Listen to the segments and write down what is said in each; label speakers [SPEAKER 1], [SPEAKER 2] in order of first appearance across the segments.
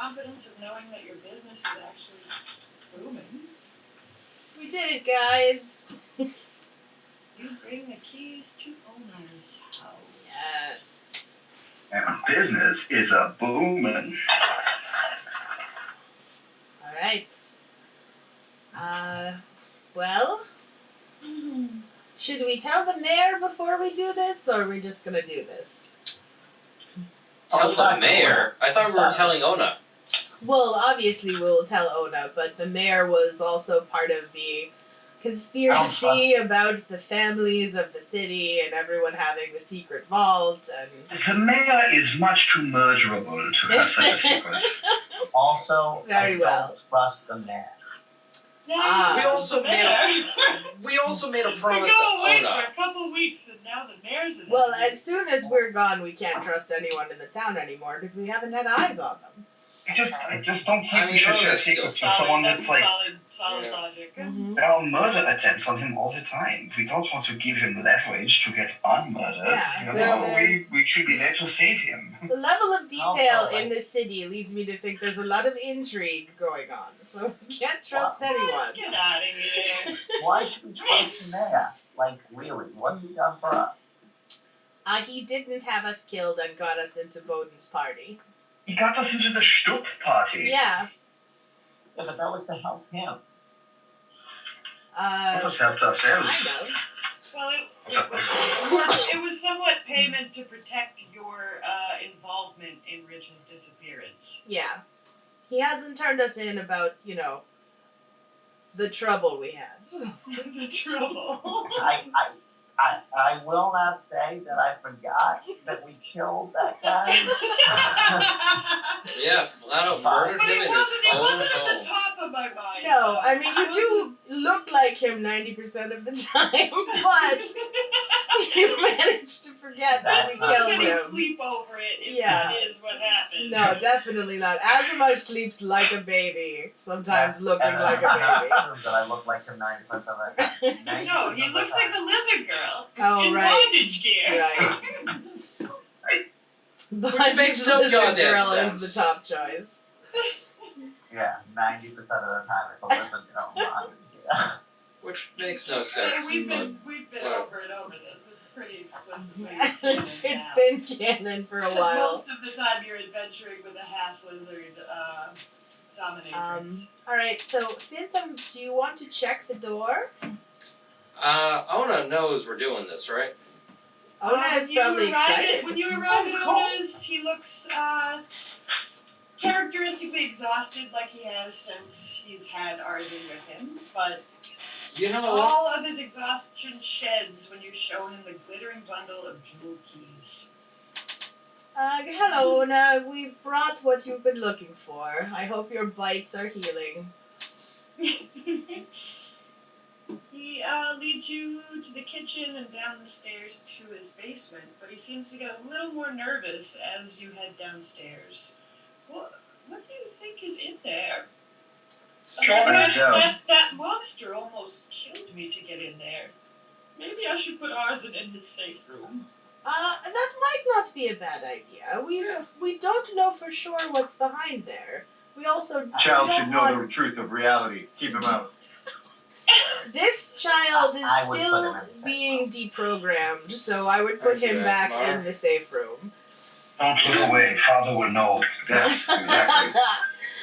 [SPEAKER 1] confidence of knowing that your business is actually booming.
[SPEAKER 2] We did it, guys.
[SPEAKER 1] You bring the keys to owner's house.
[SPEAKER 2] Yes.
[SPEAKER 3] And business is a booming.
[SPEAKER 2] All right. Well, should we tell the mayor before we do this, or are we just gonna do this?
[SPEAKER 4] Tell the mayor? I thought we were telling Ona.
[SPEAKER 2] Well, obviously we'll tell Ona, but the mayor was also part of the conspiracy about the families of the city and everyone having the secret vault. And
[SPEAKER 3] The mayor is much too murderable to have such a secret.
[SPEAKER 5] Also,
[SPEAKER 2] Very
[SPEAKER 5] I
[SPEAKER 2] well.
[SPEAKER 5] don't trust the man.
[SPEAKER 2] Ah.
[SPEAKER 4] We also made a promise
[SPEAKER 1] We go
[SPEAKER 4] to
[SPEAKER 1] away
[SPEAKER 4] Ona.
[SPEAKER 1] for a couple weeks, and now the mayor's in.
[SPEAKER 2] Well, as soon as we're gone, we can't trust anyone in the town anymore because we haven't had eyes on them.
[SPEAKER 3] I just don't think
[SPEAKER 4] I mean,
[SPEAKER 3] we should share
[SPEAKER 4] Ona's
[SPEAKER 3] secrets
[SPEAKER 4] still
[SPEAKER 3] with someone
[SPEAKER 1] that's
[SPEAKER 3] that's like.
[SPEAKER 1] solid
[SPEAKER 4] Yeah.
[SPEAKER 1] logic.
[SPEAKER 2] Mm-hmm.
[SPEAKER 3] There are murder attempts on him all the time. We don't want to give him leverage to get unmurdered.
[SPEAKER 2] Yeah,
[SPEAKER 3] we should be there to save him.
[SPEAKER 2] The level of detail
[SPEAKER 5] Also,
[SPEAKER 2] in this city leads me to think there's a lot of intrigue going on, so we can't trust anyone.
[SPEAKER 1] Let's get out of here.
[SPEAKER 5] Why should we trust the mayor? Like, really, what's he done for us?
[SPEAKER 2] He didn't have us killed and got us into Bowden's party.
[SPEAKER 3] He got us into the Stupp party.
[SPEAKER 2] Yeah.
[SPEAKER 5] Yeah, but that was to help him.
[SPEAKER 3] That was helped ourselves.
[SPEAKER 2] Kind of.
[SPEAKER 1] Well, it was somewhat payment to protect your involvement in Rich's disappearance.
[SPEAKER 2] Yeah. He hasn't turned us in about, the trouble we had.
[SPEAKER 1] The trouble.
[SPEAKER 5] I will not say that I forgot that we killed that guy.
[SPEAKER 4] Yeah, flat out murdered
[SPEAKER 1] But
[SPEAKER 4] him
[SPEAKER 1] it
[SPEAKER 4] in his own
[SPEAKER 1] wasn't at
[SPEAKER 4] home.
[SPEAKER 1] the top of my mind.
[SPEAKER 2] No, I mean, you do look like him 90% of the time, but you managed to forget that we
[SPEAKER 1] I'm
[SPEAKER 2] killed
[SPEAKER 1] gonna
[SPEAKER 2] him.
[SPEAKER 1] sleep over it if
[SPEAKER 2] Yeah.
[SPEAKER 1] that is what happened.
[SPEAKER 2] No, definitely not. Azumar sleeps like a baby, sometimes looking like a baby.
[SPEAKER 5] That I look like him 90% of the time.
[SPEAKER 1] No, he looks like the lizard girl
[SPEAKER 2] Oh,
[SPEAKER 1] in
[SPEAKER 2] right.
[SPEAKER 1] bondage gear.
[SPEAKER 2] Right.
[SPEAKER 4] Which makes no
[SPEAKER 2] Lizard
[SPEAKER 4] goddamn
[SPEAKER 2] girl
[SPEAKER 4] sense.
[SPEAKER 2] is the top choice.
[SPEAKER 5] Yeah, 90% of the time it's a lizard girl. Yeah.
[SPEAKER 4] Which makes no sense.
[SPEAKER 1] We've been
[SPEAKER 4] Well.
[SPEAKER 1] over and over this. It's pretty explicitly canon
[SPEAKER 2] It's
[SPEAKER 1] now.
[SPEAKER 2] been canon for a while.
[SPEAKER 1] Most of the time you're adventuring with a half lizard dominatrix.
[SPEAKER 2] Alright, so Fintham, do you want to check the door?
[SPEAKER 4] Ona knows we're doing this, right?
[SPEAKER 2] Ona is probably excited.
[SPEAKER 1] When you arrive at Ona's, he looks characteristically exhausted, like he has since he's had Arzen with him. But
[SPEAKER 4] You know what?
[SPEAKER 1] all of his exhaustion sheds when you show him the glittering bundle of jewel keys.
[SPEAKER 2] Hello, Ona. We've brought what you've been looking for. I hope your bites are healing.
[SPEAKER 1] He leads you to the kitchen and down the stairs to his basement, but he seems to get a little more nervous as you head downstairs. What do you think is in there? That monster almost killed me to get in there. Maybe I should put Arzen in his safe room.
[SPEAKER 2] That might not be a bad idea. We don't know for sure what's behind there. We also
[SPEAKER 6] Child
[SPEAKER 2] don't
[SPEAKER 6] should know
[SPEAKER 2] want...
[SPEAKER 6] the truth of reality. Keep him out.
[SPEAKER 2] This child is
[SPEAKER 5] I would
[SPEAKER 2] still
[SPEAKER 5] put him in the safe
[SPEAKER 2] being deprogrammed, so I would put
[SPEAKER 4] Thank you,
[SPEAKER 2] him back
[SPEAKER 4] SMR.
[SPEAKER 2] in the safe room.
[SPEAKER 3] Don't look away. Father will know. Yes, exactly.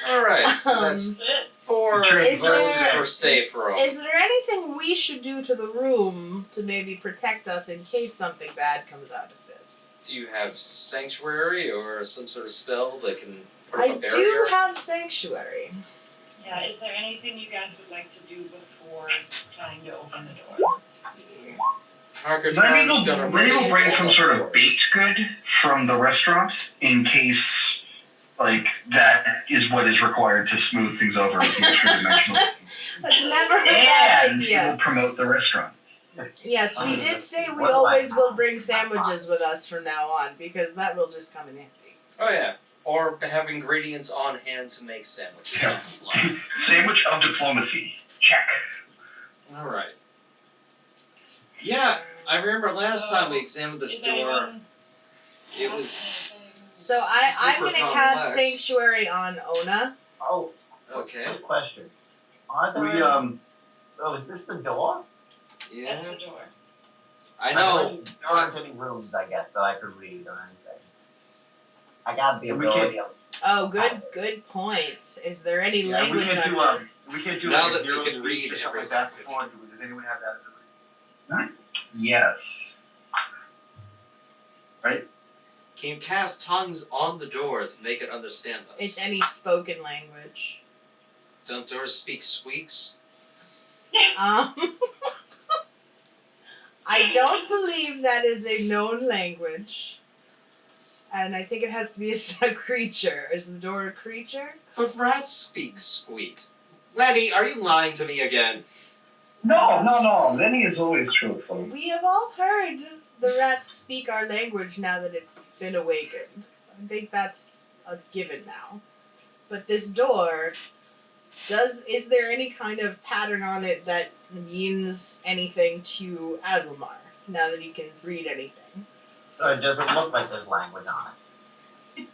[SPEAKER 4] Alright, so that's
[SPEAKER 1] It
[SPEAKER 4] 4
[SPEAKER 6] Is
[SPEAKER 4] votes
[SPEAKER 2] there-
[SPEAKER 4] for safe room.
[SPEAKER 2] Is there anything we should do to the room to maybe protect us in case something bad comes out of this?
[SPEAKER 4] Do you have sanctuary or some sort of spell that can put
[SPEAKER 2] I
[SPEAKER 4] up a barrier?
[SPEAKER 2] do have sanctuary.
[SPEAKER 1] Yeah, is there anything you guys would like to do before trying to open the door?
[SPEAKER 2] Let's see.
[SPEAKER 3] Maybe we'll bring some sort of baked good from the restaurant in case, that is what is required to smooth things over with the extra dimensional.
[SPEAKER 2] That's never a bad
[SPEAKER 3] And it
[SPEAKER 2] idea.
[SPEAKER 3] will promote the restaurant.
[SPEAKER 2] Yes, we did say we
[SPEAKER 5] What do I
[SPEAKER 2] always will
[SPEAKER 5] have?
[SPEAKER 2] bring sandwiches with us from now on because that will just come in handy.
[SPEAKER 4] Oh yeah. Or have ingredients on hand to make sandwiches.
[SPEAKER 3] Yeah. Sandwich of diplomacy. Check.
[SPEAKER 4] Alright. Yeah, I remember last time we examined this
[SPEAKER 1] Is
[SPEAKER 4] door.
[SPEAKER 1] anyone
[SPEAKER 4] It
[SPEAKER 1] else
[SPEAKER 4] was
[SPEAKER 2] So I'm
[SPEAKER 4] super
[SPEAKER 2] gonna cast
[SPEAKER 4] complex.
[SPEAKER 2] Sanctuary on Ona.
[SPEAKER 5] Oh,
[SPEAKER 4] Okay.
[SPEAKER 5] quick question. Are there
[SPEAKER 3] We
[SPEAKER 5] oh, is this the door?
[SPEAKER 4] Yeah.
[SPEAKER 1] That's the door.
[SPEAKER 4] I
[SPEAKER 5] There
[SPEAKER 4] know.
[SPEAKER 5] aren't any rooms, I guess, that I could read or anything. I got the
[SPEAKER 3] We
[SPEAKER 5] ability of...
[SPEAKER 2] Oh, good point. Is there any
[SPEAKER 3] we
[SPEAKER 2] language
[SPEAKER 3] can't do
[SPEAKER 2] on this?
[SPEAKER 3] we can't do
[SPEAKER 4] Now
[SPEAKER 3] like
[SPEAKER 4] that
[SPEAKER 3] a
[SPEAKER 4] we
[SPEAKER 3] hero
[SPEAKER 4] can
[SPEAKER 3] speech
[SPEAKER 4] read
[SPEAKER 3] or something like
[SPEAKER 4] everything.
[SPEAKER 3] that before. Does anyone have that ability? Yes. Right?
[SPEAKER 4] Can you cast tongues on the door to make it understand us?
[SPEAKER 2] It's any spoken language.
[SPEAKER 4] Don't doors speak squeaks?
[SPEAKER 2] I don't believe that is a known language. And I think it has to be a creature. Is the door a creature?
[SPEAKER 4] But rats speak squeaks. Lenny, are you lying to me again?
[SPEAKER 3] No. Lenny is always truthful.
[SPEAKER 2] We have all heard the rats speak our language now that it's been awakened. I think that's given now. But this door, is there any kind of pattern on it that means anything to Azilmar, now that he can read anything?
[SPEAKER 5] It doesn't look like there's language on it.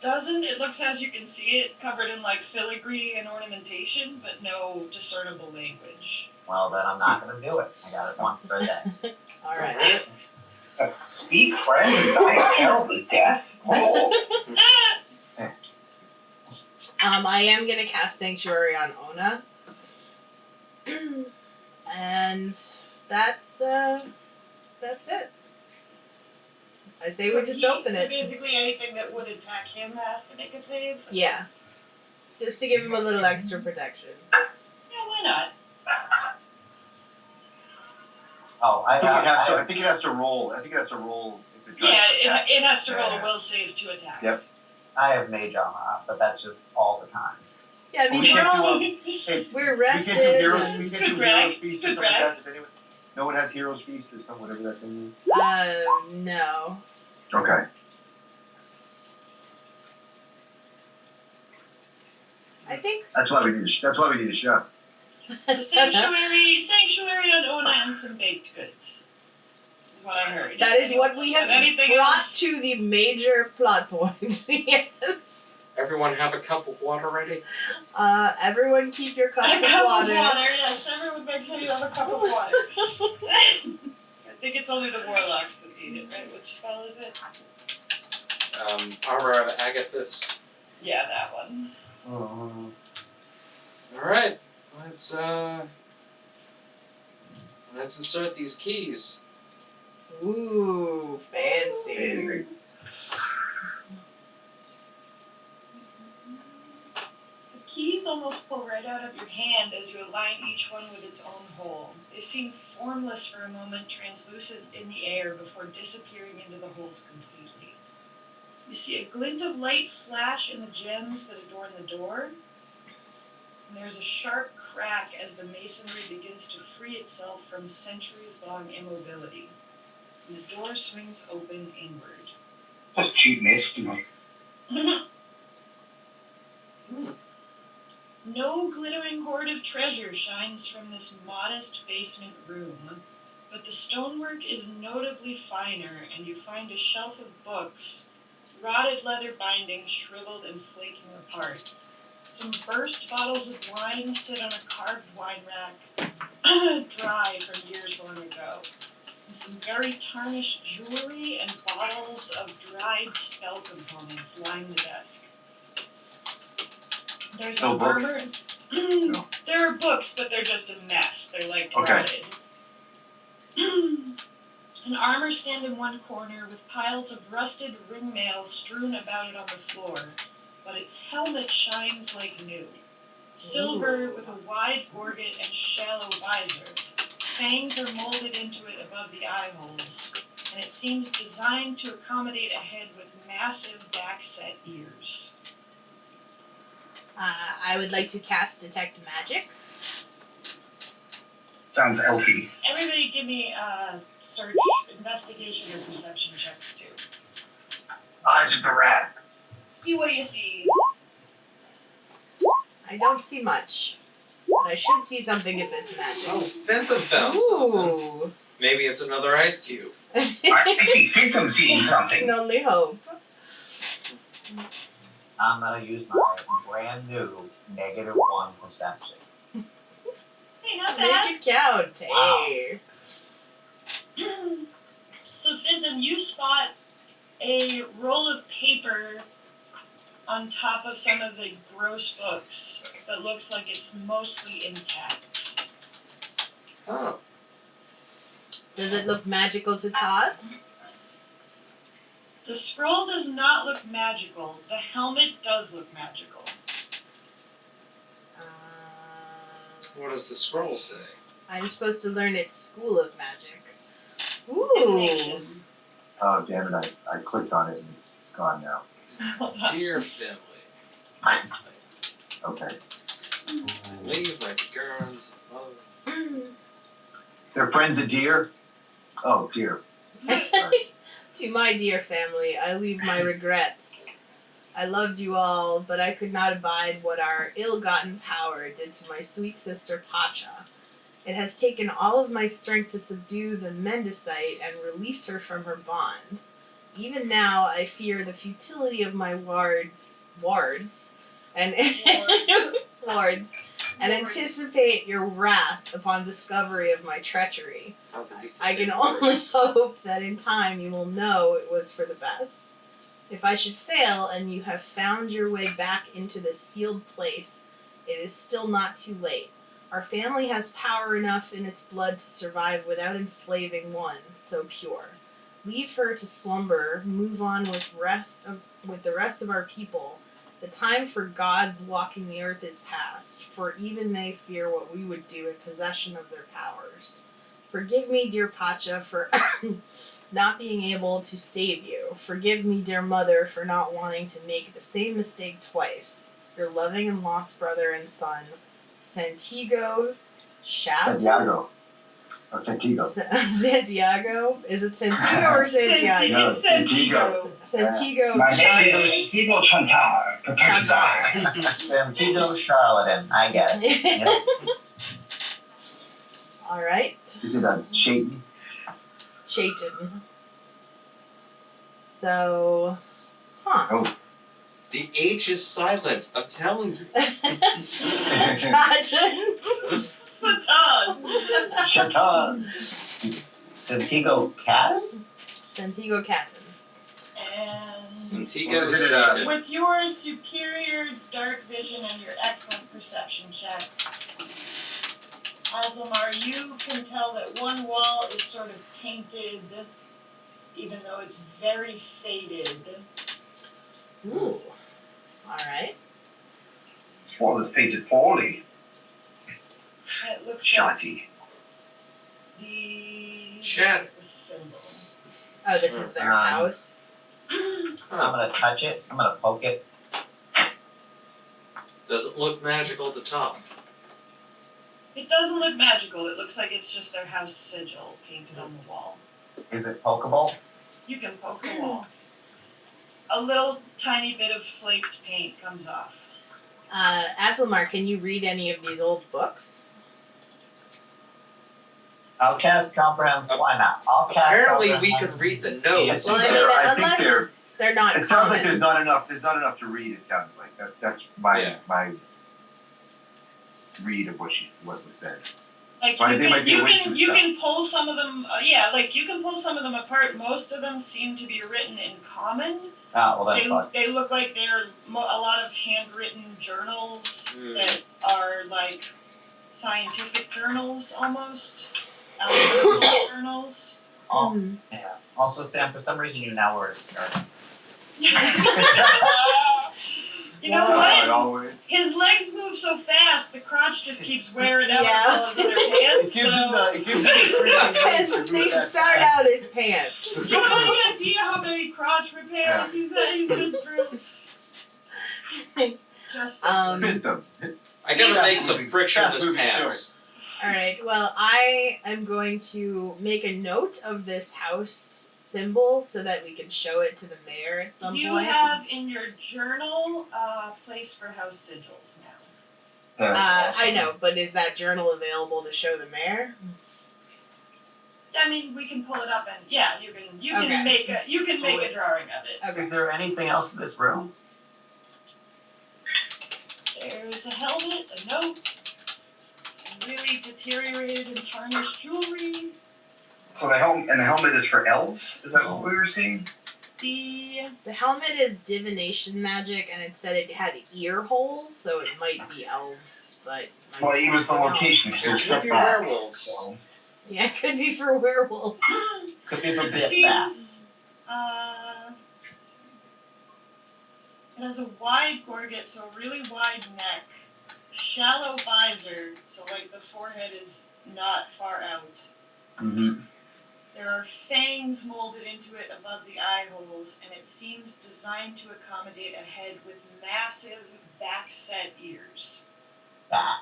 [SPEAKER 1] Doesn't it looks as you can see it covered in like filigree and ornamentation, but no discernible language.
[SPEAKER 5] Well, then I'm not going to do it. I got it once for a day.
[SPEAKER 2] Alright.
[SPEAKER 3] Speak French and die a terrible death. Oh.
[SPEAKER 2] I am gonna cast Sanctuary on Ona. And that's it. I say we just open
[SPEAKER 1] So
[SPEAKER 2] it.
[SPEAKER 1] basically anything that would attack him has to make a save?
[SPEAKER 2] Yeah. Just to give him a little extra protection.
[SPEAKER 1] Yeah, why not?
[SPEAKER 5] Oh,
[SPEAKER 3] I think it has to roll. If it tries
[SPEAKER 1] Yeah,
[SPEAKER 3] to
[SPEAKER 1] it has to roll a will save to attack.
[SPEAKER 3] Yep.
[SPEAKER 5] I have mage armor, but that's just all the time.
[SPEAKER 2] Yeah, I mean,
[SPEAKER 3] We
[SPEAKER 2] we're
[SPEAKER 3] can't do
[SPEAKER 2] all
[SPEAKER 3] Hey,
[SPEAKER 2] we're
[SPEAKER 3] we can't
[SPEAKER 2] rested.
[SPEAKER 3] do heroes.
[SPEAKER 2] and-
[SPEAKER 3] We
[SPEAKER 1] It's
[SPEAKER 3] can't
[SPEAKER 1] good
[SPEAKER 3] do
[SPEAKER 1] brag.
[SPEAKER 3] heroes feast
[SPEAKER 1] It's
[SPEAKER 3] or
[SPEAKER 1] good
[SPEAKER 3] something like
[SPEAKER 1] brag.
[SPEAKER 3] that. Does anyone? No one has heroes feast or something, whatever that thing
[SPEAKER 2] No.
[SPEAKER 3] is. Okay.
[SPEAKER 2] I think
[SPEAKER 3] That's why we need a chef.
[SPEAKER 1] So sanctuary on Ona and some baked goods. Is what I heard.
[SPEAKER 2] that is what we have
[SPEAKER 1] And anything
[SPEAKER 2] brought
[SPEAKER 1] else?
[SPEAKER 2] to the major plot points. Yes.
[SPEAKER 4] Everyone have a cup of water ready?
[SPEAKER 2] Everyone keep your cups
[SPEAKER 1] A
[SPEAKER 2] of
[SPEAKER 1] cup
[SPEAKER 2] water.
[SPEAKER 1] of water, yes. Everyone make sure you have a cup of water. I think it's only the warlocks that need it, right? Which spell is it?
[SPEAKER 4] Armor of Agathis.
[SPEAKER 1] Yeah, that one.
[SPEAKER 4] Alright. Let's insert these keys.
[SPEAKER 2] Ooh, fancy.
[SPEAKER 3] Amazing.
[SPEAKER 1] The keys almost pull right out of your hand as you align each one with its own hole. They seem formless for a moment, translucent in the air before disappearing into the holes completely. You see a glint of light flash in the gems that adorn the door, and there's a sharp crack as the masonry begins to free itself from centuries-long immobility. And the door swings open inward.
[SPEAKER 3] Just cheap masonry.
[SPEAKER 1] No glittering hoard of treasure shines from this modest basement room, but the stonework is notably finer, and you find a shelf of books, rotted leather bindings shriveled and flaking apart. Some burst bottles of wine sit on a carved wine rack, dry from years long ago, and some very tarnished jewelry and bottles of dried spell components line the desk. There's
[SPEAKER 3] No
[SPEAKER 1] a
[SPEAKER 3] books?
[SPEAKER 1] murmur.
[SPEAKER 3] No.
[SPEAKER 1] There are books, but they're just a mess. They're like
[SPEAKER 3] Okay.
[SPEAKER 1] rotted. An armor stand in one corner with piles of rusted ring mail strewn about it on the floor, but its helmet shines like new. Silver
[SPEAKER 2] Ooh.
[SPEAKER 1] with a wide gorget and shallow visor. Fangs are molded into it above the eye holes, and it seems designed to accommodate a head with massive back-set ears.
[SPEAKER 2] I would like to cast Detect Magic.
[SPEAKER 3] Sounds elfy.
[SPEAKER 1] Everybody give me search, investigation, or perception checks too.
[SPEAKER 3] Eyes of the rat.
[SPEAKER 1] See what you see.
[SPEAKER 2] I don't see much. But I should see something if it's magic.
[SPEAKER 4] Oh, Phantom found something.
[SPEAKER 2] Ooh.
[SPEAKER 4] Maybe it's another ice cube.
[SPEAKER 3] I see Phantom seeing something.
[SPEAKER 2] Can only hope.
[SPEAKER 5] I'm gonna use my brand new -1 perception.
[SPEAKER 1] Hey, not
[SPEAKER 2] Make
[SPEAKER 1] bad.
[SPEAKER 2] it count.
[SPEAKER 5] Wow.
[SPEAKER 2] Hey.
[SPEAKER 1] So, Fintham, you spot a roll of paper on top of some of the gross books that looks like it's mostly intact.
[SPEAKER 4] Oh.
[SPEAKER 2] Does it look magical to Todd?
[SPEAKER 1] The scroll does not look magical. The helmet does look magical.
[SPEAKER 4] What does the scroll say?
[SPEAKER 2] I'm supposed to learn its school of magic. Ooh.
[SPEAKER 1] Divination.
[SPEAKER 6] Oh, damn it, I clicked on it and it's gone now.
[SPEAKER 4] Dear family,
[SPEAKER 6] Okay.
[SPEAKER 4] I leave my regards.
[SPEAKER 6] They're friends of deer? Oh, dear. Sorry.
[SPEAKER 2] To my dear family, I leave my regrets. I loved you all, but I could not abide what our ill-gotten power did to my sweet sister Pacha. It has taken all of my strength to subdue the Mendicite and release her from her bond. Even now, I fear the futility of my wards, and wards, and anticipate your wrath upon discovery of my treachery.
[SPEAKER 4] Sounds like it's the
[SPEAKER 2] I
[SPEAKER 4] same
[SPEAKER 2] can only
[SPEAKER 4] words.
[SPEAKER 2] hope that in time you will know it was for the best. If I should fail and you have found your way back into this sealed place, it is still not too late. Our family has power enough in its blood to survive without enslaving one so pure. Leave her to slumber, move on with the rest of our people. The time for gods walking the earth is past, for even they fear what we would do in possession of their powers. Forgive me, dear Pacha, for not being able to save you. Forgive me, dear mother, for not wanting to make the same mistake twice. Your loving and lost brother and son, Santiago Shat?
[SPEAKER 6] Santiago. Oh, Santiago.
[SPEAKER 2] Santiago? Is it Santiago or Santiago?
[SPEAKER 6] No,
[SPEAKER 1] It's Santiago.
[SPEAKER 2] Santiago
[SPEAKER 3] My name is
[SPEAKER 2] Shat.
[SPEAKER 3] Santiago Chantar. Prepare to die.
[SPEAKER 5] Santiago charlatan. I get it.
[SPEAKER 2] All right.
[SPEAKER 6] Is it a Shaitan?
[SPEAKER 2] Shaitan. So, huh.
[SPEAKER 6] Oh.
[SPEAKER 4] The H is silent. I'm telling you.
[SPEAKER 2] Cotton.
[SPEAKER 1] Satan.
[SPEAKER 6] Shaitan.
[SPEAKER 5] Santiago cat?
[SPEAKER 2] Santiago Cotton.
[SPEAKER 1] And
[SPEAKER 4] Santiago
[SPEAKER 6] What is it,
[SPEAKER 4] Satan.
[SPEAKER 1] with your superior dark vision and your excellent perception check, Azamar, you can tell that one wall is sort of painted, even though it's very faded.
[SPEAKER 2] Ooh. All right.
[SPEAKER 3] This wall is painted poorly.
[SPEAKER 1] It looks
[SPEAKER 3] Shanty.
[SPEAKER 1] like the
[SPEAKER 4] Chat.
[SPEAKER 1] symbol.
[SPEAKER 2] Oh, this is their house.
[SPEAKER 5] I'm gonna touch it. I'm gonna poke it.
[SPEAKER 4] Does it look magical at the top?
[SPEAKER 1] It doesn't look magical. It looks like it's just their house sigil painted on the wall.
[SPEAKER 5] Is it pokeable?
[SPEAKER 1] You can poke the wall. A little tiny bit of flaked paint comes off.
[SPEAKER 2] Asilmar, can you read any of these old books?
[SPEAKER 5] I'll cast comprehend. Why not? I'll cast.
[SPEAKER 4] Apparently, we
[SPEAKER 5] comprehend.
[SPEAKER 4] could read the notes.
[SPEAKER 2] Well, I mean,
[SPEAKER 6] I think
[SPEAKER 2] unless they're not
[SPEAKER 6] It sounds like
[SPEAKER 2] common.
[SPEAKER 6] there's not enough to read. It sounds like that's my read of what was said.
[SPEAKER 1] Like
[SPEAKER 6] So I think it might be a waste of
[SPEAKER 1] you
[SPEAKER 6] stuff.
[SPEAKER 1] can pull some of them. You can pull some of them apart. Most of them seem to be written in common.
[SPEAKER 5] Ah, well that's fine.
[SPEAKER 1] They look like they're a lot of handwritten journals
[SPEAKER 4] Mm.
[SPEAKER 1] that are like scientific journals almost. Algebra journals.
[SPEAKER 5] Oh,
[SPEAKER 2] Hmm.
[SPEAKER 5] yeah. Also, Sam, for some reason you now wear a skirt.
[SPEAKER 1] You know
[SPEAKER 6] Not
[SPEAKER 1] what?
[SPEAKER 6] always.
[SPEAKER 1] His legs move so fast, the crotch just keeps wearing out
[SPEAKER 2] Yeah.
[SPEAKER 1] all his other
[SPEAKER 6] It
[SPEAKER 1] pants.
[SPEAKER 6] gives him
[SPEAKER 1] So.
[SPEAKER 6] the freedom to do
[SPEAKER 2] They
[SPEAKER 6] it that
[SPEAKER 2] start
[SPEAKER 6] fast.
[SPEAKER 2] out as pants.
[SPEAKER 1] You have any idea how many crotch repairs he's been through? Just
[SPEAKER 6] Fit them.
[SPEAKER 4] I gotta
[SPEAKER 6] Fast
[SPEAKER 4] make some
[SPEAKER 6] moving-
[SPEAKER 4] frictionless
[SPEAKER 6] fast moving
[SPEAKER 4] pants.
[SPEAKER 2] All right. Well, I am going to make a note of this house symbol so that we can show it to the mayor at some
[SPEAKER 1] you
[SPEAKER 2] point.
[SPEAKER 1] have in your journal a place for house sigils now.
[SPEAKER 6] That's awesome.
[SPEAKER 2] I know, but is that journal available to show the mayor?
[SPEAKER 1] I mean, we can pull it up and yeah, you can
[SPEAKER 2] Okay.
[SPEAKER 1] make a drawing of it.
[SPEAKER 2] Okay.
[SPEAKER 5] Is there anything else in this room?
[SPEAKER 1] There's a helmet, a note, some really deteriorated and tarnished jewelry.
[SPEAKER 3] So the helmet is for elves. Is that what we were seeing?
[SPEAKER 1] The
[SPEAKER 2] The helmet is divination magic, and it said it had ear holes, so it might be elves, but it might
[SPEAKER 3] Well,
[SPEAKER 2] be
[SPEAKER 3] it was the
[SPEAKER 2] something else.
[SPEAKER 3] location. So
[SPEAKER 4] It
[SPEAKER 3] it's
[SPEAKER 4] could
[SPEAKER 3] set
[SPEAKER 4] be
[SPEAKER 3] back.
[SPEAKER 4] werewolves.
[SPEAKER 3] So.
[SPEAKER 2] Yeah, it could be for werewolves.
[SPEAKER 5] Could be a
[SPEAKER 1] it
[SPEAKER 5] bit
[SPEAKER 1] seems it has a wide gorget, so a really wide neck, shallow visor, so like the forehead is not far out.
[SPEAKER 3] Mm-hmm.
[SPEAKER 1] There are fangs molded into it above the eye holes, and it seems designed to accommodate a head with massive back-set ears.
[SPEAKER 5] fat.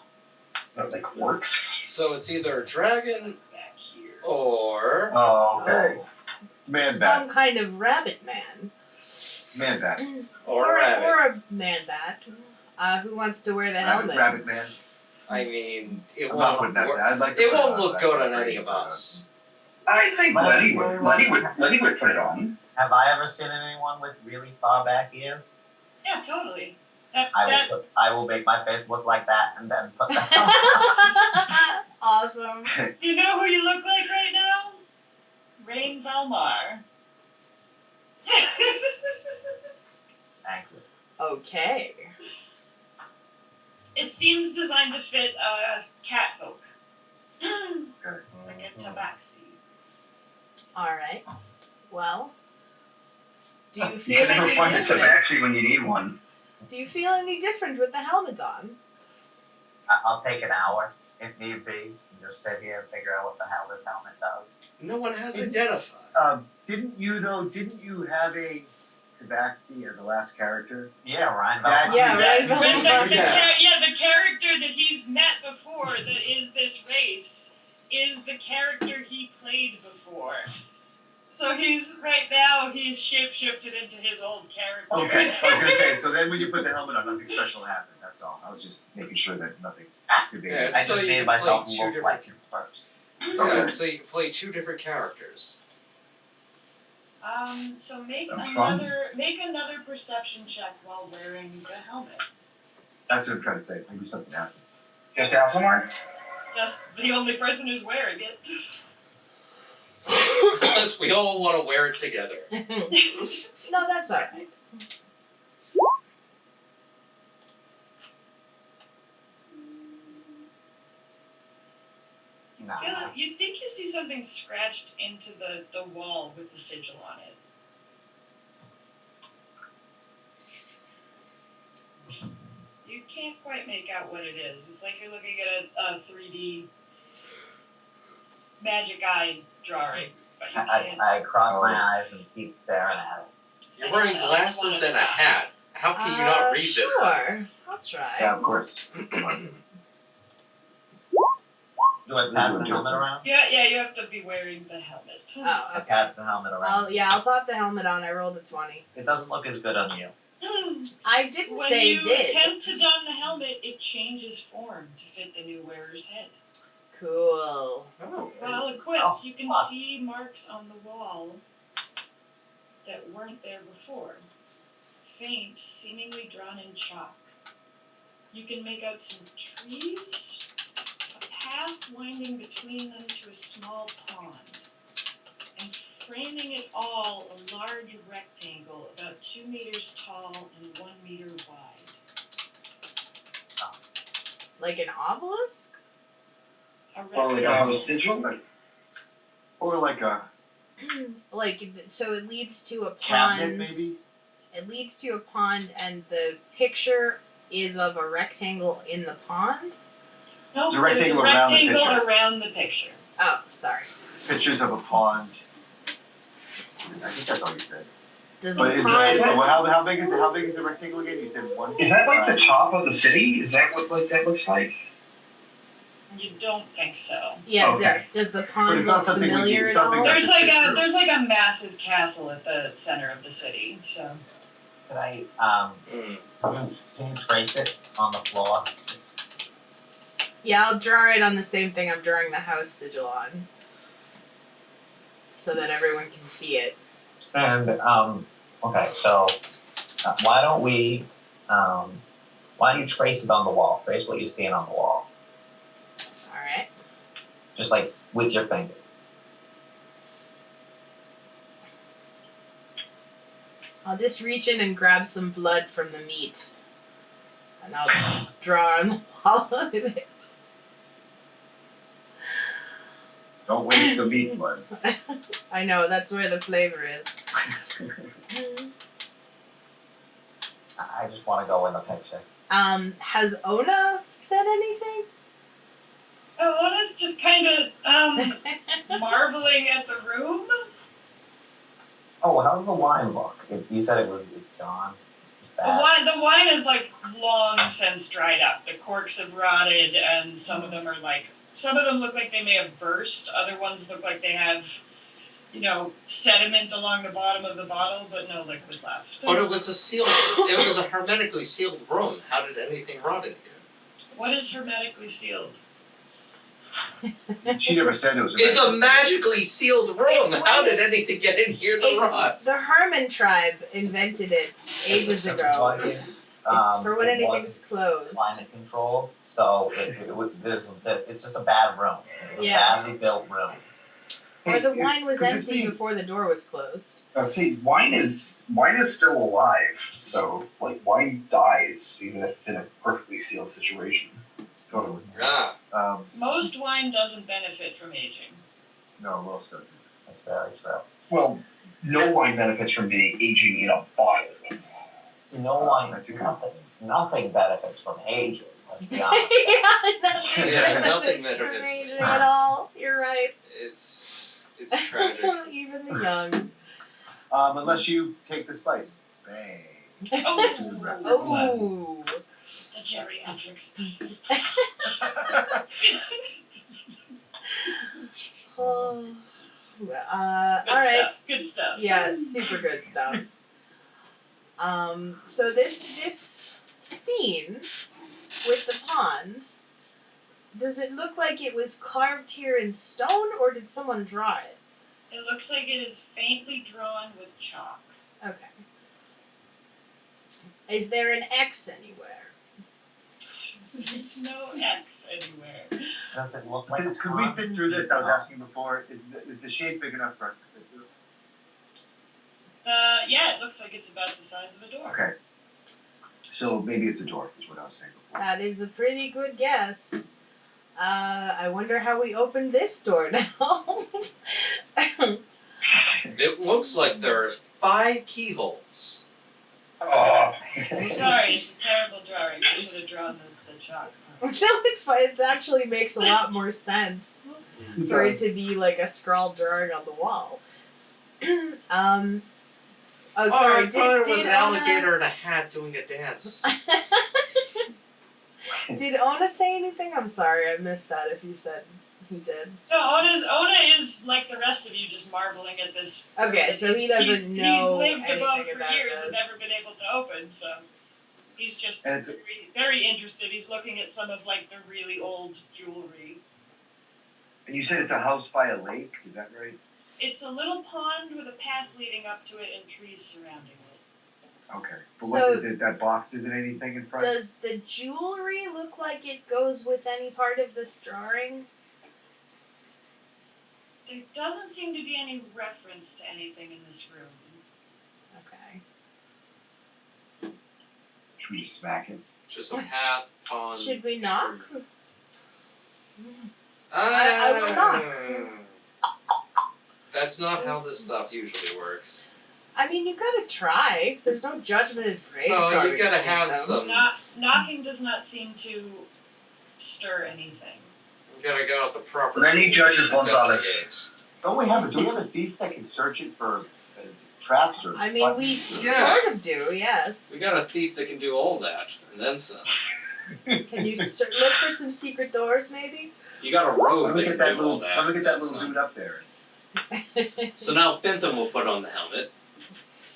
[SPEAKER 3] Is that like works?
[SPEAKER 4] So it's either a dragon
[SPEAKER 1] Like back here.
[SPEAKER 4] or
[SPEAKER 3] Oh, okay.
[SPEAKER 2] Oh,
[SPEAKER 6] Man bat.
[SPEAKER 2] some kind of rabbit man.
[SPEAKER 6] Man bat.
[SPEAKER 4] or a rabbit.
[SPEAKER 2] Or a man bat. Who wants to wear the helmet?
[SPEAKER 6] Rabbit man.
[SPEAKER 4] I mean, it
[SPEAKER 6] I'm not
[SPEAKER 4] won't.
[SPEAKER 6] putting that
[SPEAKER 4] work-
[SPEAKER 6] down. I'd like to
[SPEAKER 4] It
[SPEAKER 6] put
[SPEAKER 4] won't
[SPEAKER 6] on
[SPEAKER 4] look
[SPEAKER 6] that
[SPEAKER 4] good on
[SPEAKER 6] brain
[SPEAKER 4] any of
[SPEAKER 6] for
[SPEAKER 4] us.
[SPEAKER 3] I think Letty would put it on.
[SPEAKER 5] Have I ever seen anyone with really far back ears?
[SPEAKER 1] Yeah, totally. That
[SPEAKER 5] I will make my face look like that and then put that
[SPEAKER 2] Awesome.
[SPEAKER 1] you know who you look like right now? Rain Valmar.
[SPEAKER 5] Thank you.
[SPEAKER 2] Okay.
[SPEAKER 1] It seems designed to fit cat folk.
[SPEAKER 6] Okay.
[SPEAKER 1] Like a tabaxi.
[SPEAKER 2] Alright. Well, do you
[SPEAKER 3] You
[SPEAKER 2] feel
[SPEAKER 3] can never
[SPEAKER 2] any
[SPEAKER 3] find a
[SPEAKER 2] different?
[SPEAKER 3] tabaxi when you need one.
[SPEAKER 2] Do you feel any different with the helmet on?
[SPEAKER 5] I'll take an hour if need be and just sit here and figure out what the hell this helmet does.
[SPEAKER 4] No one has identified.
[SPEAKER 6] Didn't you have a tabaxi as the last character?
[SPEAKER 5] Yeah, Ryan.
[SPEAKER 6] That-
[SPEAKER 2] Yeah, right,
[SPEAKER 6] that-
[SPEAKER 2] Valmar.
[SPEAKER 1] The character that he's met before that is this race is the character he played before. So he's shapeshifted into his old character.
[SPEAKER 6] Okay, I was gonna say. So then, when you put the helmet on, nothing special happened. That's all. I was just making sure that nothing activated.
[SPEAKER 4] Yeah,
[SPEAKER 5] I
[SPEAKER 4] So
[SPEAKER 5] just
[SPEAKER 4] you
[SPEAKER 5] made
[SPEAKER 4] can
[SPEAKER 5] myself
[SPEAKER 4] play two
[SPEAKER 5] look
[SPEAKER 4] different-
[SPEAKER 5] like him first.
[SPEAKER 4] Yeah, so you can play two different characters.
[SPEAKER 1] So make
[SPEAKER 3] That's
[SPEAKER 1] another perception check while wearing the helmet.
[SPEAKER 6] That's what I'm trying to say. Maybe something happened.
[SPEAKER 3] Just Alzamar?
[SPEAKER 1] Just the only person who's wearing it.
[SPEAKER 4] Unless we all want to wear it together.
[SPEAKER 2] No, that's alright.
[SPEAKER 5] No.
[SPEAKER 1] You think you see something scratched into the wall with the sigil on it. You can't quite make out what it is. It's like you're looking at a 3D magic eye drawing, but you can't.
[SPEAKER 5] I cross my eyes and keep staring at it.
[SPEAKER 4] You're wearing glasses and a hat. How can you not read this?
[SPEAKER 2] Sure. I'll try.
[SPEAKER 6] Yeah, of course. Come on.
[SPEAKER 5] Do I pass the helmet around?
[SPEAKER 1] Yeah, you have to be wearing the helmet.
[SPEAKER 2] Oh,
[SPEAKER 5] I
[SPEAKER 2] okay.
[SPEAKER 5] pass the helmet around.
[SPEAKER 2] I'll pop the helmet on. I rolled a 20.
[SPEAKER 5] It doesn't look as good on you.
[SPEAKER 2] I didn't
[SPEAKER 1] When
[SPEAKER 2] say
[SPEAKER 1] you
[SPEAKER 2] it did.
[SPEAKER 1] attempt to don the helmet, it changes form to fit the new wearer's head.
[SPEAKER 2] Cool.
[SPEAKER 4] Oh.
[SPEAKER 1] Well equipped,
[SPEAKER 5] Oh,
[SPEAKER 1] you can
[SPEAKER 5] fuck.
[SPEAKER 1] see marks on the wall that weren't there before. Faint, seemingly drawn in chalk. You can make out some trees, a path winding between them to a small pond, and framing it all a large rectangle about 2 meters tall and 1 meter wide.
[SPEAKER 2] Like an obelisk?
[SPEAKER 1] A
[SPEAKER 3] Or like
[SPEAKER 1] rectangle.
[SPEAKER 3] a sigil?
[SPEAKER 6] Or like a
[SPEAKER 2] So it leads to a
[SPEAKER 6] cabinet,
[SPEAKER 2] pond.
[SPEAKER 6] maybe.
[SPEAKER 2] It leads to a pond, and the picture is of a rectangle in the pond.
[SPEAKER 1] Nope,
[SPEAKER 6] It's a
[SPEAKER 1] there's a
[SPEAKER 6] rectangle around the
[SPEAKER 1] rectangle
[SPEAKER 6] picture.
[SPEAKER 1] around the picture.
[SPEAKER 2] Oh, sorry.
[SPEAKER 6] Pictures of a pond. I think that's all you said.
[SPEAKER 2] Does
[SPEAKER 6] But
[SPEAKER 2] the
[SPEAKER 6] is
[SPEAKER 2] pond?
[SPEAKER 6] how big is the rectangle again? You said 1.
[SPEAKER 3] Is that like the top of the city? Is that what like that looks like?
[SPEAKER 1] You don't think so.
[SPEAKER 2] Yeah.
[SPEAKER 3] Okay.
[SPEAKER 2] Does the
[SPEAKER 6] But
[SPEAKER 2] pond
[SPEAKER 6] it's not
[SPEAKER 2] look
[SPEAKER 6] something we
[SPEAKER 2] familiar
[SPEAKER 6] do,
[SPEAKER 2] at
[SPEAKER 6] something
[SPEAKER 2] all?
[SPEAKER 6] that-
[SPEAKER 1] There's like a massive castle at the center of the city. So
[SPEAKER 5] Could I,
[SPEAKER 4] Hmm.
[SPEAKER 5] can you trace it on the floor?
[SPEAKER 2] Yeah, I'll draw it on the same thing I'm drawing the house sigil on. so that everyone can see it.
[SPEAKER 5] And okay, so why don't we? Why don't you trace it on the wall? Trace what you see on the wall,
[SPEAKER 2] All right.
[SPEAKER 5] just like with your finger.
[SPEAKER 2] I'll just reach in and grab some blood from the meat, and I'll draw on the wall with it.
[SPEAKER 6] Don't waste the meat blood.
[SPEAKER 2] I know, that's where the flavor is.
[SPEAKER 5] I just want to go in the picture.
[SPEAKER 2] Has Ona said anything?
[SPEAKER 1] Oh, Ona's just kind of marveling at the room.
[SPEAKER 5] Oh, how's the wine look? You said it's gone. It's bad.
[SPEAKER 1] The wine is like long since dried up. The corks have rotted, and some of them look like they may have burst. Other ones look like they have, sediment along the bottom of the bottle, but no liquid left.
[SPEAKER 4] But it was a hermetically sealed room. How did anything rot in here?
[SPEAKER 1] What is hermetically sealed?
[SPEAKER 6] She never said it was.
[SPEAKER 4] It's a magically sealed room.
[SPEAKER 2] It's
[SPEAKER 4] How did
[SPEAKER 2] it's-
[SPEAKER 4] anything get in here to rot?
[SPEAKER 2] The Herman tribe invented it ages ago. It's for when anything's closed.
[SPEAKER 5] Climate controlled, so it's just a bad room. It's
[SPEAKER 2] Yeah.
[SPEAKER 5] a badly built room.
[SPEAKER 2] Or the wine was
[SPEAKER 3] Could this
[SPEAKER 2] empty
[SPEAKER 3] be-
[SPEAKER 2] before the door was closed.
[SPEAKER 3] See, wine is still alive, so like wine dies even if it's in a perfectly sealed situation.
[SPEAKER 6] Totally.
[SPEAKER 4] Ah,
[SPEAKER 1] Most wine doesn't benefit from aging.
[SPEAKER 6] No, most doesn't.
[SPEAKER 5] That's very true.
[SPEAKER 3] Well, no wine benefits from being aging in a bottle.
[SPEAKER 5] No wine,
[SPEAKER 6] That's a good-
[SPEAKER 5] nothing benefits from aging. Let's be honest.
[SPEAKER 2] nothing
[SPEAKER 4] Yeah,
[SPEAKER 2] benefits
[SPEAKER 4] nothing
[SPEAKER 2] from
[SPEAKER 4] benefits.
[SPEAKER 2] aging at all. You're right.
[SPEAKER 4] it's tragic.
[SPEAKER 2] Even the young.
[SPEAKER 6] Unless you take the spice. Bang.
[SPEAKER 1] Oh,
[SPEAKER 2] Oh.
[SPEAKER 1] the geriatric space.
[SPEAKER 2] Oh.
[SPEAKER 1] Good
[SPEAKER 2] All right.
[SPEAKER 1] stuff. Good stuff.
[SPEAKER 2] Yeah, it's super good stuff. So this scene with the pond, does it look like it was carved here in stone, or did someone draw it?
[SPEAKER 1] It looks like it is faintly drawn with chalk.
[SPEAKER 2] Okay. Is there an X anywhere?
[SPEAKER 1] There's no X anywhere.
[SPEAKER 5] Does it look like a
[SPEAKER 6] Could we
[SPEAKER 5] pond?
[SPEAKER 6] fit through this? I was asking before. Is the shape big enough for us to fit through?
[SPEAKER 1] Yeah, it looks like it's about the size of a door.
[SPEAKER 6] Okay. So maybe it's a door, is what I was saying before.
[SPEAKER 2] That is a pretty good guess. I wonder how we opened this door now.
[SPEAKER 4] It looks like there are 5 keyholes.
[SPEAKER 3] Oh,
[SPEAKER 1] Sorry, it's a terrible drawing. I should have drawn the chalk.
[SPEAKER 2] No, it's fine. It actually makes a lot more sense for it to be like a scrawled drawing on the wall. Oh, sorry.
[SPEAKER 4] I thought it was
[SPEAKER 2] did
[SPEAKER 4] an alligator in a hat doing a dance.
[SPEAKER 2] Did Ona say anything? I'm sorry, I missed that if you said he did.
[SPEAKER 1] No, Ona is like the rest of you, just marveling at this.
[SPEAKER 2] Okay, so he doesn't
[SPEAKER 1] he's
[SPEAKER 2] know
[SPEAKER 1] lived above
[SPEAKER 2] anything
[SPEAKER 1] for
[SPEAKER 2] about
[SPEAKER 1] years
[SPEAKER 2] this.
[SPEAKER 1] and never been able to open, so he's just
[SPEAKER 6] And it's-
[SPEAKER 1] very interested. He's looking at some of like the really old jewelry.
[SPEAKER 6] And you said it's a house by a lake, is that right?
[SPEAKER 1] It's a little pond with a path leading up to it and trees surrounding it.
[SPEAKER 6] Okay. But
[SPEAKER 2] So-
[SPEAKER 6] what is it, that box isn't anything in front?
[SPEAKER 2] Does the jewelry look like it goes with any part of this drawing?
[SPEAKER 1] There doesn't seem to be any reference to anything in this room.
[SPEAKER 2] Okay.
[SPEAKER 6] Should we just smack it?
[SPEAKER 4] Just a path on.
[SPEAKER 2] Should we knock?
[SPEAKER 4] I
[SPEAKER 2] will knock.
[SPEAKER 4] That's not how this stuff usually works.
[SPEAKER 2] I mean, you gotta try. There's no judgment in brainstorming.
[SPEAKER 4] Oh, you gotta have
[SPEAKER 2] them.
[SPEAKER 4] some.
[SPEAKER 1] Knocking does not seem to stir anything.
[SPEAKER 4] You gotta go out the proper.
[SPEAKER 3] Lenny judges Gonzalez.
[SPEAKER 4] investigate.
[SPEAKER 6] Do we have a thief that can search it for traps or
[SPEAKER 2] I mean, we
[SPEAKER 4] Yeah.
[SPEAKER 2] sort of do, yes.
[SPEAKER 4] We got a thief that can do all that and then some.
[SPEAKER 2] Can you look for some secret doors, maybe?
[SPEAKER 4] You got a
[SPEAKER 6] Let
[SPEAKER 4] rogue
[SPEAKER 6] me
[SPEAKER 4] that
[SPEAKER 6] get
[SPEAKER 4] can
[SPEAKER 6] that
[SPEAKER 4] do
[SPEAKER 6] little
[SPEAKER 4] all that.
[SPEAKER 6] let me get that
[SPEAKER 4] and
[SPEAKER 6] little
[SPEAKER 4] some.
[SPEAKER 6] dude up there.
[SPEAKER 4] So now Bentham will put on the helmet.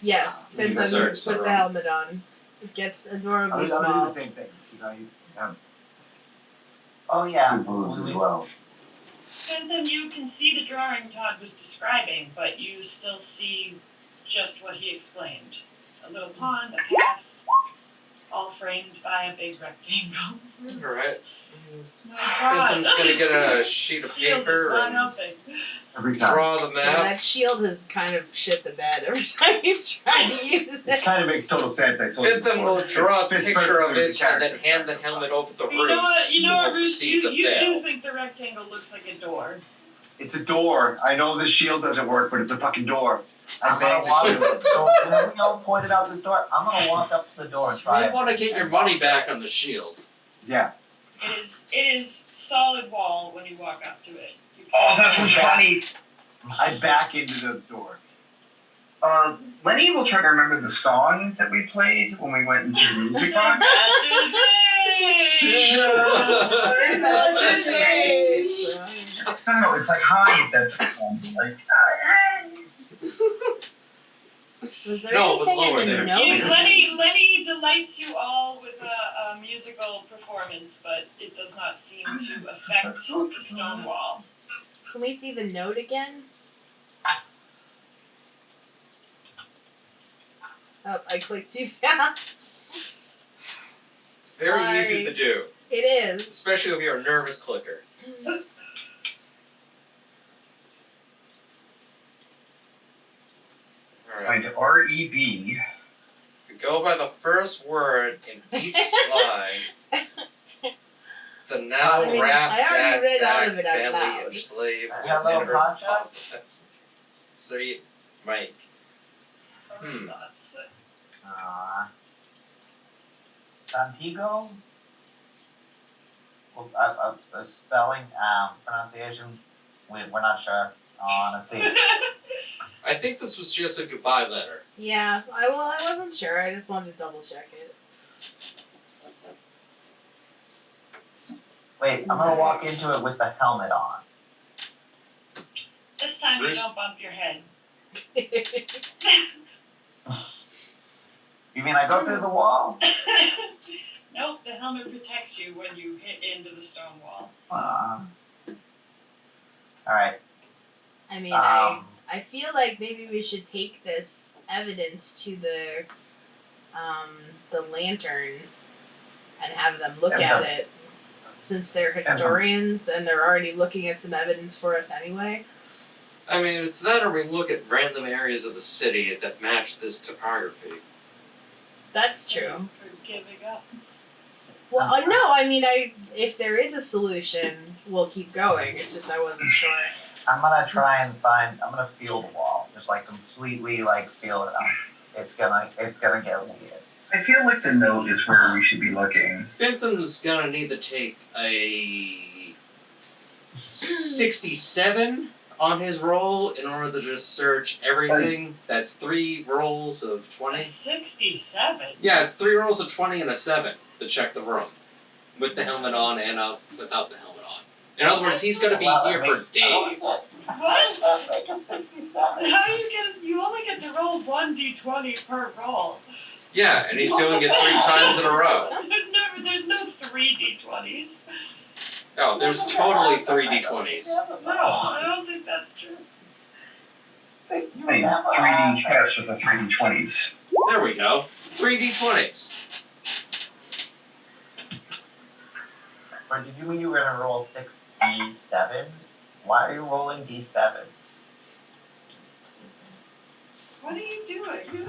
[SPEAKER 2] Yes,
[SPEAKER 4] You
[SPEAKER 2] Bentham
[SPEAKER 4] search the
[SPEAKER 2] put the
[SPEAKER 4] room.
[SPEAKER 2] helmet on. It gets adorably
[SPEAKER 6] I'll do
[SPEAKER 2] small.
[SPEAKER 6] the same thing, because I have
[SPEAKER 5] Oh yeah.
[SPEAKER 6] two moves as well.
[SPEAKER 1] And then you can see the drawing Todd was describing, but you still see just what he explained. A little pond, a path, all framed by a big rectangle.
[SPEAKER 4] Alright.
[SPEAKER 1] No God.
[SPEAKER 4] Fenton's gonna get a sheet of
[SPEAKER 1] Shield is
[SPEAKER 4] paper
[SPEAKER 1] not
[SPEAKER 4] and
[SPEAKER 1] helping.
[SPEAKER 6] Every time.
[SPEAKER 4] draw the
[SPEAKER 2] Yeah,
[SPEAKER 4] map.
[SPEAKER 2] that shield has kind of shit the bed every time you've tried to use
[SPEAKER 6] It
[SPEAKER 2] it.
[SPEAKER 6] kind of makes total sense. I told you
[SPEAKER 4] Fenton
[SPEAKER 6] before.
[SPEAKER 4] will draw a
[SPEAKER 6] Fits
[SPEAKER 4] picture of
[SPEAKER 6] perfectly with
[SPEAKER 4] it
[SPEAKER 6] the
[SPEAKER 4] and then
[SPEAKER 6] character.
[SPEAKER 4] hand the helmet over the
[SPEAKER 1] You know what?
[SPEAKER 4] Roos.
[SPEAKER 1] You know
[SPEAKER 4] who
[SPEAKER 1] what,
[SPEAKER 4] will
[SPEAKER 1] Roos?
[SPEAKER 4] receive
[SPEAKER 1] You
[SPEAKER 4] the
[SPEAKER 1] do
[SPEAKER 4] fail.
[SPEAKER 1] think the rectangle looks like a door.
[SPEAKER 6] It's a door. I know the shield doesn't work, but it's a fucking door.
[SPEAKER 7] I'm gonna walk. So whenever y'all pointed out this door, I'm gonna walk up to the door and try.
[SPEAKER 4] You want to get your money back on the shield.
[SPEAKER 6] Yeah.
[SPEAKER 1] It is solid wall when you walk up to it. You
[SPEAKER 3] Oh, that was funny.
[SPEAKER 6] I back into the door.
[SPEAKER 3] Lenny will try to remember the song that we played when we went into the music box. I don't know, it's like high at that point. Like,
[SPEAKER 2] Was there
[SPEAKER 4] No, it was
[SPEAKER 2] anything
[SPEAKER 4] lower
[SPEAKER 2] in the
[SPEAKER 4] there.
[SPEAKER 2] note?
[SPEAKER 1] Lenny delights you all with a musical performance, but it does not seem to affect the stone wall.
[SPEAKER 2] Can we see the note again? Oh, I clicked too fast.
[SPEAKER 4] It's very easy
[SPEAKER 2] Sorry.
[SPEAKER 4] to do,
[SPEAKER 2] It is.
[SPEAKER 4] especially if you're a nervous clicker. Alright.
[SPEAKER 3] find R-E-B.
[SPEAKER 4] If you go by the first word in each line, the now
[SPEAKER 2] I mean,
[SPEAKER 4] wrath
[SPEAKER 2] I already
[SPEAKER 4] that
[SPEAKER 2] read all of it out
[SPEAKER 4] family
[SPEAKER 2] loud.
[SPEAKER 4] or slave
[SPEAKER 7] Hello,
[SPEAKER 4] with
[SPEAKER 7] Pancha?
[SPEAKER 4] positives. So you, Mike.
[SPEAKER 1] Response.
[SPEAKER 7] Santiago. Well, spelling, pronunciation. We're not sure. Honesty.
[SPEAKER 4] I think this was just a goodbye letter.
[SPEAKER 2] Yeah, I wasn't sure. I just wanted to double check it.
[SPEAKER 7] Wait, I'm gonna walk into it with the helmet on.
[SPEAKER 1] This time you
[SPEAKER 4] Bruce?
[SPEAKER 1] don't bump your head.
[SPEAKER 7] You mean I go through the wall?
[SPEAKER 1] Nope, the helmet protects you when you hit into the stone wall.
[SPEAKER 7] All right.
[SPEAKER 2] I mean, I feel like maybe we should take this evidence to the lantern and have them look at it. Since they're historians, then they're already looking at some evidence for us anyway.
[SPEAKER 4] I mean, it's that or we look at random areas of the city that match this topography.
[SPEAKER 2] That's true.
[SPEAKER 1] For giving up.
[SPEAKER 2] Well, no, I mean, if there is a solution, we'll keep going. It's just I wasn't sure.
[SPEAKER 7] I'm gonna try and find. I'm gonna feel the wall, just like completely like feel it out. It's gonna get weird.
[SPEAKER 3] I feel like the note is where we should be looking.
[SPEAKER 4] Fenton's gonna need to take a 67 on his roll in order to just search everything. That's 3 rolls of 20.
[SPEAKER 1] 67.
[SPEAKER 4] Yeah, it's 3 rolls of 20 and a 7 to check the room. With the helmet on and without the helmet on. In other words, he's gonna be
[SPEAKER 7] Well, that
[SPEAKER 4] here for
[SPEAKER 7] makes-
[SPEAKER 4] days.
[SPEAKER 1] What?
[SPEAKER 7] Make a 67.
[SPEAKER 1] How do you get you only get to roll 1d20 per roll.
[SPEAKER 4] Yeah, and he's doing it 3 times in a row.
[SPEAKER 1] There's no 3d20s.
[SPEAKER 4] No, there's totally 3 d20s.
[SPEAKER 1] No, I don't think that's true.
[SPEAKER 3] I mean, 3D chess with the 3D20s.
[SPEAKER 4] There we go. 3 d20s.
[SPEAKER 7] Or did you mean you were gonna roll 6d7? Why are you rolling d7s?
[SPEAKER 1] What are you doing?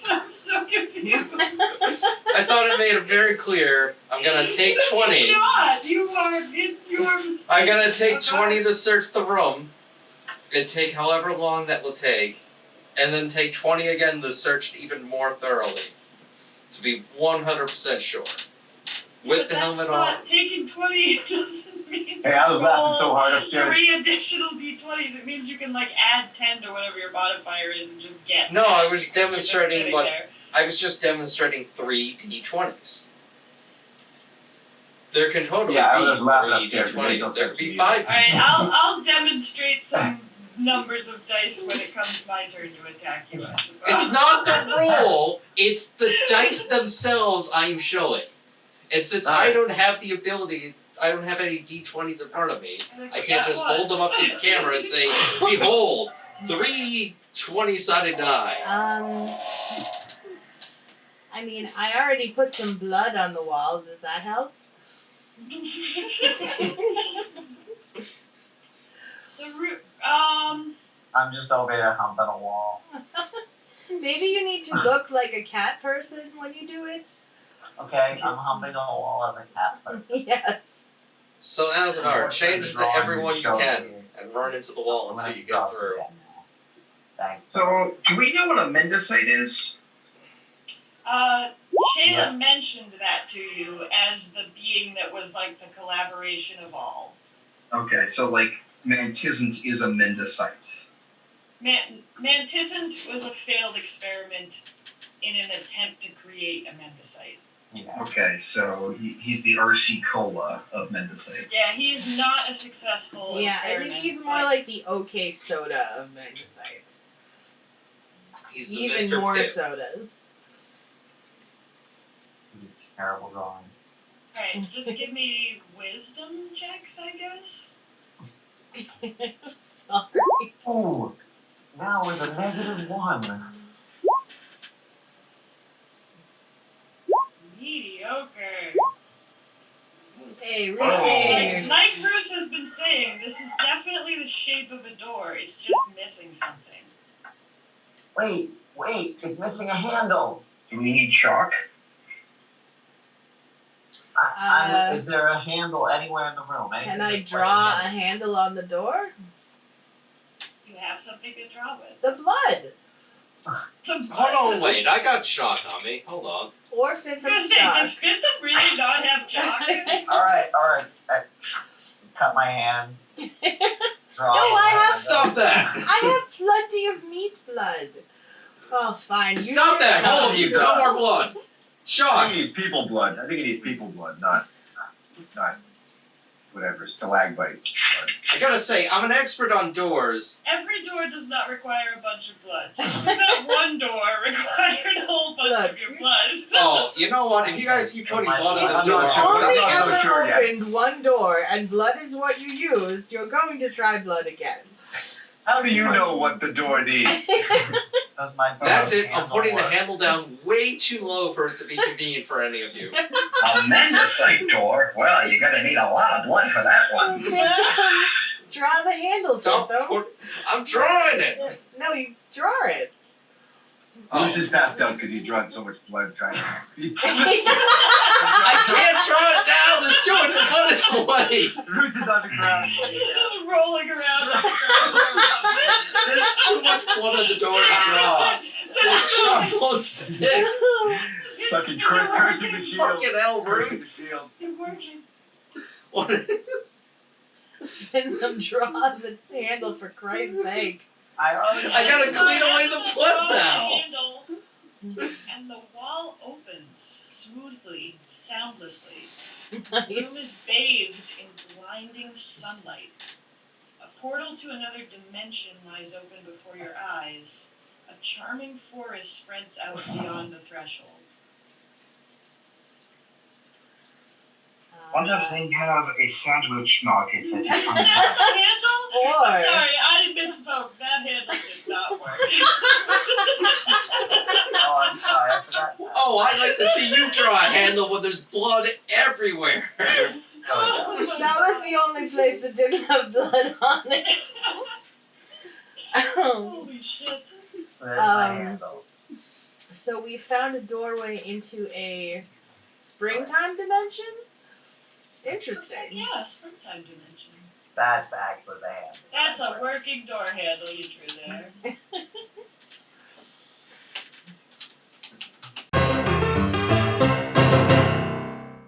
[SPEAKER 1] I'm so confused.
[SPEAKER 4] I thought I made it very clear. I'm gonna take 20.
[SPEAKER 1] God, you are mistaken.
[SPEAKER 4] I'm gonna take
[SPEAKER 1] Okay.
[SPEAKER 4] 20 to search the room. And take however long that will take. And then take 20 again to search it even more thoroughly. To be 100% sure. With
[SPEAKER 1] But
[SPEAKER 4] the helmet
[SPEAKER 1] that's
[SPEAKER 4] on.
[SPEAKER 1] not taking 20 doesn't mean
[SPEAKER 6] Hey, I was laughing
[SPEAKER 1] roll
[SPEAKER 6] so hard upstairs.
[SPEAKER 1] 3 additional d20s. It means you can like add 10 to whatever your modifier is and just get.
[SPEAKER 4] No, I
[SPEAKER 1] that
[SPEAKER 4] was
[SPEAKER 1] because you're just
[SPEAKER 4] demonstrating
[SPEAKER 1] sitting
[SPEAKER 4] what-
[SPEAKER 1] there.
[SPEAKER 4] I was just demonstrating 3 d20s. There can totally
[SPEAKER 6] Yeah, I was
[SPEAKER 4] be
[SPEAKER 6] laughing
[SPEAKER 4] 3
[SPEAKER 6] upstairs. It made no
[SPEAKER 4] d20s. There
[SPEAKER 6] sense
[SPEAKER 4] could
[SPEAKER 6] to
[SPEAKER 4] be
[SPEAKER 6] me.
[SPEAKER 4] 5
[SPEAKER 1] Alright,
[SPEAKER 4] d20s.
[SPEAKER 1] I'll demonstrate some numbers of dice when it comes my turn to attack you, I suppose.
[SPEAKER 4] It's not the roll, it's the dice themselves I'm showing. And since I
[SPEAKER 6] Alright.
[SPEAKER 4] don't have the ability I don't have any D20s in front of me.
[SPEAKER 1] Like,
[SPEAKER 4] I can't just hold them up to the camera and say, "Behold, 3 20-sided die."
[SPEAKER 2] I mean, I already put some blood on the wall. Does that help?
[SPEAKER 1] So,
[SPEAKER 7] I'm just over here humping a wall.
[SPEAKER 2] Maybe you need to look like a cat person when you do it.
[SPEAKER 7] Okay, I'm humping a wall of a cat person.
[SPEAKER 2] Yes.
[SPEAKER 4] So Azanar, change to everyone you can and run into the wall
[SPEAKER 7] I'm
[SPEAKER 4] until
[SPEAKER 7] gonna
[SPEAKER 4] you
[SPEAKER 7] drop
[SPEAKER 4] get
[SPEAKER 7] it
[SPEAKER 4] through.
[SPEAKER 7] again now. Thanks.
[SPEAKER 3] So, do we know what a mendicite is?
[SPEAKER 1] Shayla
[SPEAKER 7] Yeah.
[SPEAKER 1] mentioned that to you as the being that was like the collaboration of all.
[SPEAKER 3] Okay, so like Mantisant is a mendicite.
[SPEAKER 1] Mantisant was a failed experiment in an attempt to create a mendicite.
[SPEAKER 7] Yeah.
[SPEAKER 3] Okay, so he's the RC Cola of mendicites.
[SPEAKER 1] Yeah, he's not a successful
[SPEAKER 2] Yeah, I
[SPEAKER 1] experiment.
[SPEAKER 2] think he's more
[SPEAKER 1] but-
[SPEAKER 2] like the OK soda of Magicites.
[SPEAKER 4] He's the
[SPEAKER 2] Even
[SPEAKER 4] Mr.
[SPEAKER 2] more
[SPEAKER 4] Pip.
[SPEAKER 2] sodas.
[SPEAKER 7] This is a terrible drawing.
[SPEAKER 1] Alright, just give me wisdom checks, I guess.
[SPEAKER 2] Sorry.
[SPEAKER 7] Ooh, now with a -1.
[SPEAKER 1] Mediocre.
[SPEAKER 2] Hey,
[SPEAKER 3] Oh.
[SPEAKER 2] really?
[SPEAKER 1] Like Bruce has been saying, this is definitely the shape of a door. It's just missing something.
[SPEAKER 7] Wait, it's missing a handle.
[SPEAKER 3] Do we need chalk?
[SPEAKER 7] Is there a handle anywhere in the room?
[SPEAKER 2] Can
[SPEAKER 7] Anything
[SPEAKER 2] I
[SPEAKER 7] that's
[SPEAKER 2] draw a
[SPEAKER 7] like
[SPEAKER 2] handle on the door?
[SPEAKER 1] You have something to draw with.
[SPEAKER 2] The blood.
[SPEAKER 4] Hold on, wait. I got chalk on me. Hold on.
[SPEAKER 1] I
[SPEAKER 2] Or
[SPEAKER 1] was
[SPEAKER 2] fifth
[SPEAKER 1] gonna
[SPEAKER 2] of
[SPEAKER 1] say,
[SPEAKER 2] stock.
[SPEAKER 1] does Fiftham really not have chalk?
[SPEAKER 7] Alright. Cut my hand. Draw
[SPEAKER 2] No, I
[SPEAKER 7] my
[SPEAKER 2] have-
[SPEAKER 7] hand.
[SPEAKER 4] Stop that!
[SPEAKER 2] I have plenty of meat blood. Oh, fine.
[SPEAKER 4] Stop that! All of you, no more blood.
[SPEAKER 6] I
[SPEAKER 4] Chalk.
[SPEAKER 6] think he needs people blood. I think he needs people blood, not whatever, stalagmite blood.
[SPEAKER 4] I gotta say, I'm an expert on doors.
[SPEAKER 1] Every door does not require a bunch of blood. Just that one door required a whole bunch
[SPEAKER 2] Look.
[SPEAKER 1] of your blood.
[SPEAKER 4] Oh, you know what? If you guys keep putting blood in
[SPEAKER 2] If
[SPEAKER 4] this
[SPEAKER 2] you
[SPEAKER 4] door,
[SPEAKER 6] not sure.
[SPEAKER 2] only
[SPEAKER 6] I'm not so
[SPEAKER 2] ever
[SPEAKER 6] sure yet.
[SPEAKER 2] opened one door and blood is what you used, you're going to try blood again.
[SPEAKER 6] How do you know what the door needs?
[SPEAKER 7] Does my
[SPEAKER 4] that's it. I'm
[SPEAKER 7] handle
[SPEAKER 4] putting the
[SPEAKER 7] work?
[SPEAKER 4] handle down way too low for it to be convenient for any of you.
[SPEAKER 3] A mendicite door? Well, you're gonna need a lot of blood for that one.
[SPEAKER 2] Draw the handle,
[SPEAKER 4] Stop
[SPEAKER 2] Fiftham.
[SPEAKER 4] I'm drawing it.
[SPEAKER 2] No, you draw it.
[SPEAKER 6] Bruce is passed out because he drank so much blood trying to.
[SPEAKER 4] I can't draw it down. There's too much blood in the way.
[SPEAKER 6] Bruce is on the ground.
[SPEAKER 1] Just rolling around.
[SPEAKER 4] There's too much blood on the door to draw. The chalk won't stick.
[SPEAKER 6] Fucking cursing the shield.
[SPEAKER 4] Fucking hell,
[SPEAKER 6] Cursing the
[SPEAKER 4] Bruce.
[SPEAKER 6] shield.
[SPEAKER 1] It's working.
[SPEAKER 4] What?
[SPEAKER 2] Fiftham, draw the handle for Christ's sake.
[SPEAKER 7] I already.
[SPEAKER 4] I gotta clean away the blood now.
[SPEAKER 1] Handle, and the wall opens smoothly, soundlessly. The room is bathed in blinding sunlight. A portal to another dimension lies open before your eyes. A charming forest spreads out beyond the threshold.
[SPEAKER 3] What if they have a sandwich market that is
[SPEAKER 1] That
[SPEAKER 3] untapped?
[SPEAKER 1] handle?
[SPEAKER 2] Or-
[SPEAKER 1] I'm sorry, I misspoke. That handle did not work.
[SPEAKER 7] Oh, I'm sorry. I forgot.
[SPEAKER 4] Oh, I'd like to see you draw a handle when there's blood everywhere.
[SPEAKER 2] That was the only place that didn't have blood on it.
[SPEAKER 1] Holy shit.
[SPEAKER 7] There's my handle.
[SPEAKER 2] So we found a doorway into a springtime dimension? Interesting.
[SPEAKER 1] Yeah, springtime dimension.
[SPEAKER 7] That back with a handle.
[SPEAKER 1] That's a working door handle you drew there.